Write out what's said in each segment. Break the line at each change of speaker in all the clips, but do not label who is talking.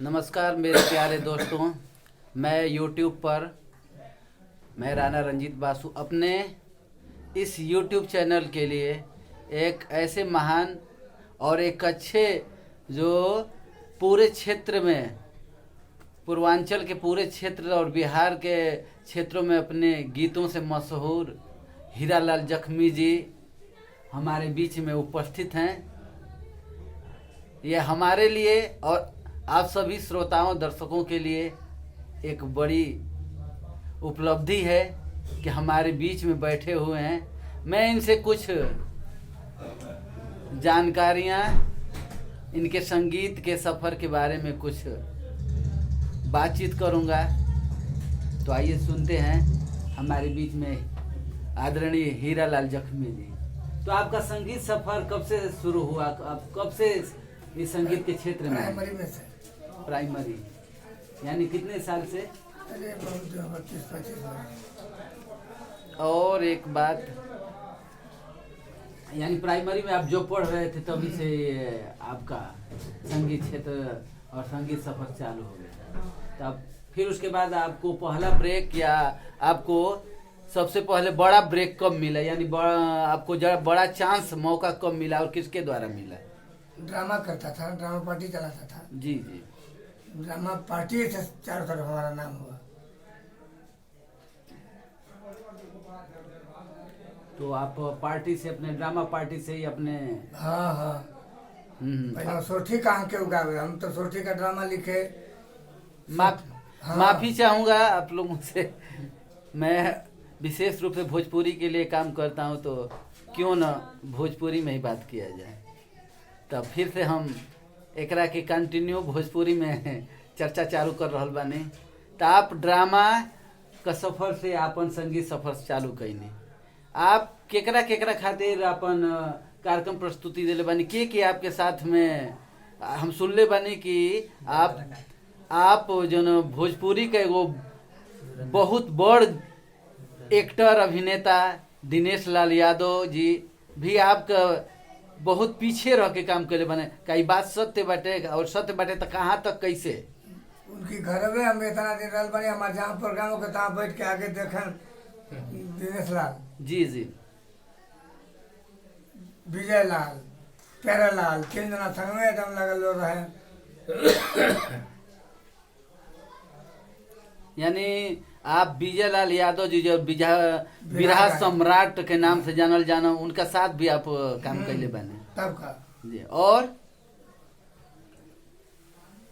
नमस्कार मेरे प्यारे दोस्तों। मैं YouTube पर मैं राणा रंजीत बासु अपने इस YouTube चैनल के लिए एक ऐसे महान और एक अच्छे जो पूरे क्षेत्र में पूर्वांचल के पूरे क्षेत्र और बिहार के क्षेत्रों में अपने गीतों से मशहूर हीरालाल जख्मी जी हमारे बीच में उपस्थित हैं। ये हमारे लिए और आप सभी श्रोताओं दर्शकों के लिए एक बड़ी उपलब्धि है कि हमारे बीच में बैठे हुए हैं। मैं इनसे कुछ जानकारियां इनके संगीत के सफ़र के बारे में कुछ बातचीत करूंगा। तो आइए सुनते हैं हमारे बीच में आदरणीय हीरालाल जख्मी जी। तो आपका संगीत सफ़र कब से शुरू हुआ? आप कब से इस संगीत के क्षेत्र में?
प्राइमरी में से।
प्राइमरी यानी कितने साल से?
अरे बहुत 30-35
और एक बात, यानी प्राइमरी में आप जो पढ़ रहे थे तभी से आपका संगीत क्षेत्र और संगीत सफर चालू हो गया। तब फिर उसके बाद आपको पहला ब्रेक या आपको सबसे पहले बड़ा ब्रेक कब मिला? यानी आपको बड़ा चांस मौका कब मिला और किसके द्वारा मिला?
ड्रामा करता था, ड्रामा पार्टी चलाता था।
जी जी।
ड्रामा पार्टी से चारों तरफ हमारा नाम हुआ।
तो आप पार्टी से अपने ड्रामा पार्टी से ही अपने
हाँ पहले सोठी कहाँ के उगावे, हम तो सोठी का ड्रामा लिखे।
माफी चाहूँगा आप लोगों से। मैं विशेष रूप से भोजपुरी के लिए काम करता हूँ, तो क्यों न भोजपुरी में ही बात किया जाए। तब फिर से हम एकरा के कंटिन्यू भोजपुरी में चर्चा चालू कर रहल बानी। तो आप ड्रामा का सफ़र से अपन संगीत सफ़र चालू कईनी। आप केकरा खातिर अपन कार्यक्रम प्रस्तुति देले बानी? के आपके साथ में? हम सुनले बानी कि आप जो न भोजपुरी के एगो बहुत बड़ एक्टर अभिनेता दिनेश लाल यादव जी भी आपका बहुत पीछे रह के काम करे बने। कई बात सत्य बाटे और सत्य बाटे तो कहाँ तक कैसे?
उनकी घर में हम इतना दिन रह बने, हमारे जहाँ प्रोग्राम हो तहाँ बैठ के आगे देखें दिनेश लाल
जी जी,
विजय लाल, प्यारा लाल, 3 जना संग में एकदम लगल रहे।
यानी आप विजय लाल यादव जी जो बिरहा सम्राट के नाम से जानल जाना, उनका साथ भी आप काम कैले बने
तब का
जी। और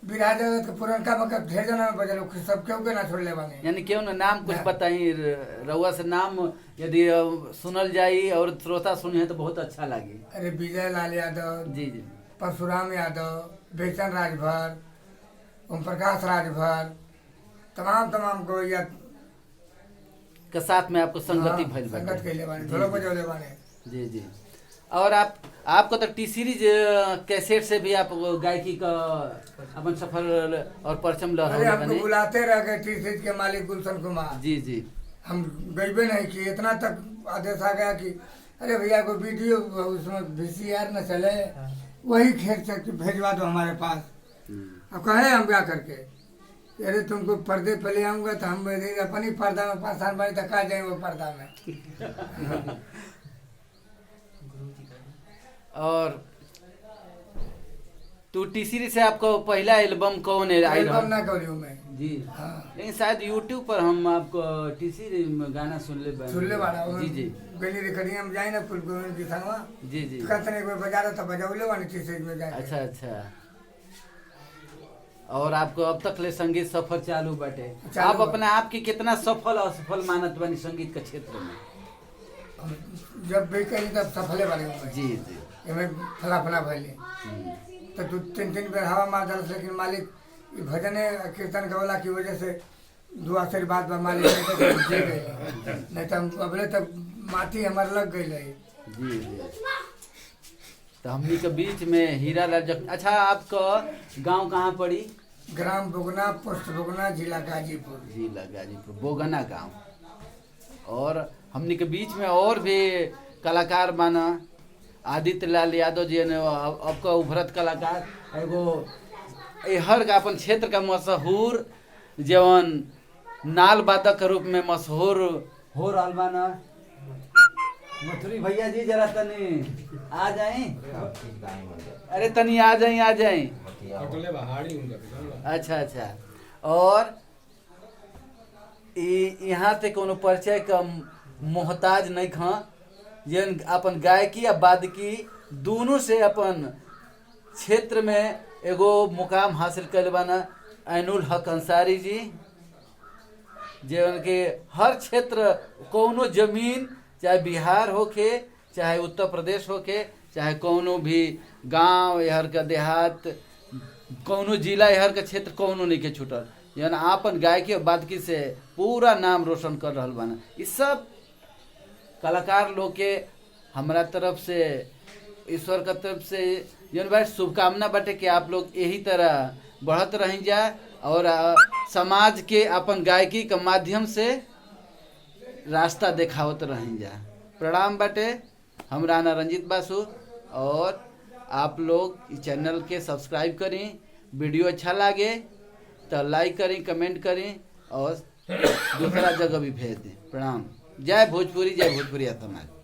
बिरहा जगत के पुरनका मकर ढेर जना बजल, सब क्यों के ना छोड़ले बने।
यानी क्यों ना नाम कुछ बताई रउआ से, नाम यदि सुनल जाई और श्रोता सुने तो बहुत अच्छा लगे।
अरे विजय लाल यादव
जी जी,
परशुराम यादव, बेचन राजभर, ओम प्रकाश राजभर, तमाम को या
के साथ में आपको संगति भइल
संगत
बाटे।
कैले बाने, ढोलक बजौले बाने।
जी जी। और आपको तो टी सीरीज कैसेट से भी आप गायकी का अपन सफर और परचम
अरे
लहराने
हमको
बने।
बुलाते रह गए टी के मालिक गुलशन कुमार।
जी जी।
हम गईबे नहीं किए, इतना तक आदेश आ गया कि अरे भैया को वीडियो उसमें VCR न चले, वही खेत से भेजवा दो हमारे पास। अब कहे हम क्या करके, अरे तुमको पर्दे पे ले आऊंगा तो हम अपनी पर्दा में पासान बनी तो कहा जाए वो पर्दा में।
और तो टी सीरीज से आपको पहला एल्बम कौन है?
एल्बम ना करियो मैं
जी
हाँ।
लेकिन शायद यूट्यूब पर हम आपको टी सीरीज में गाना सुनले
वाला
जी जी
गली रिकॉर्डिंग में जाए ना फुल गोविंद की संगवा
जी जी।
कहते नहीं कोई बजा रहा था, बजाउले वाली चीज में जाए।
अच्छा अच्छा। और आपको अब तक ले संगीत सफर चालू बाटे। आप अपने आप की कितना सफल और असफल मानत बनी संगीत के क्षेत्र में?
जब भी कहीं तब सफले बने हुए
जी जी।
फला भैले तो 2-3 बेर हवा मार दल, लेकिन मालिक भजन कीर्तन गवला की वजह से दुआ आशीर्वाद बा मालिक नहीं तो अबले तक माटी हमारे लग गई है।
जी जी। तो हमनी के बीच में हीरालाल जख्मी। अच्छा, आपका गांव कहाँ पड़ी?
ग्राम बोगना, पोस्ट बोगना, जिला गाजीपुर।
जिला गाजीपुर, बोगना गांव। और हमनी के बीच में और भी कलाकार माना आदित्य लाल यादव जी ने आपका उभरत कलाकार एगो हर का अपन क्षेत्र का मशहूर जवन नाल वादक के रूप में मशहूर हो रहल बा ना। मथुरी भैया जी जरा तनी आ जाए, अरे तनी आ जाए। अच्छा और यहाँ से कोनो परिचय का मोहताज नहीं खा, जन अपन गायकी या वादकी दोनों से अपन क्षेत्र में एगो मुकाम हासिल कर बाना ऐनुल हक अंसारी जी, जे उनके हर क्षेत्र कोनो जमीन चाहे बिहार होके चाहे उत्तर प्रदेश होके चाहे कोनो भी गांव यहर का देहात कोनो जिला यहर का क्षेत्र कोनो नहीं के छूटल, जन आपन गायकी और वादकी से पूरा नाम रोशन कर रहल बाना। इस सब कलाकार लोग के हमारा तरफ से ईश्वर का तरफ से जन भाई शुभकामना बाटे कि आप लोग यही तरह बढ़त रह जाए और समाज के अपन गायकी के माध्यम से रास्ता देखावत रह जाए। प्रणाम बाटे, हम राणा रंजीत बासु, और आप लोग इस चैनल के सब्सक्राइब करें, वीडियो अच्छा लगे तो लाइक करें, कमेंट करें और दूसरा जगह भी भेज दें। प्रणाम। जय भोजपुरी समाज।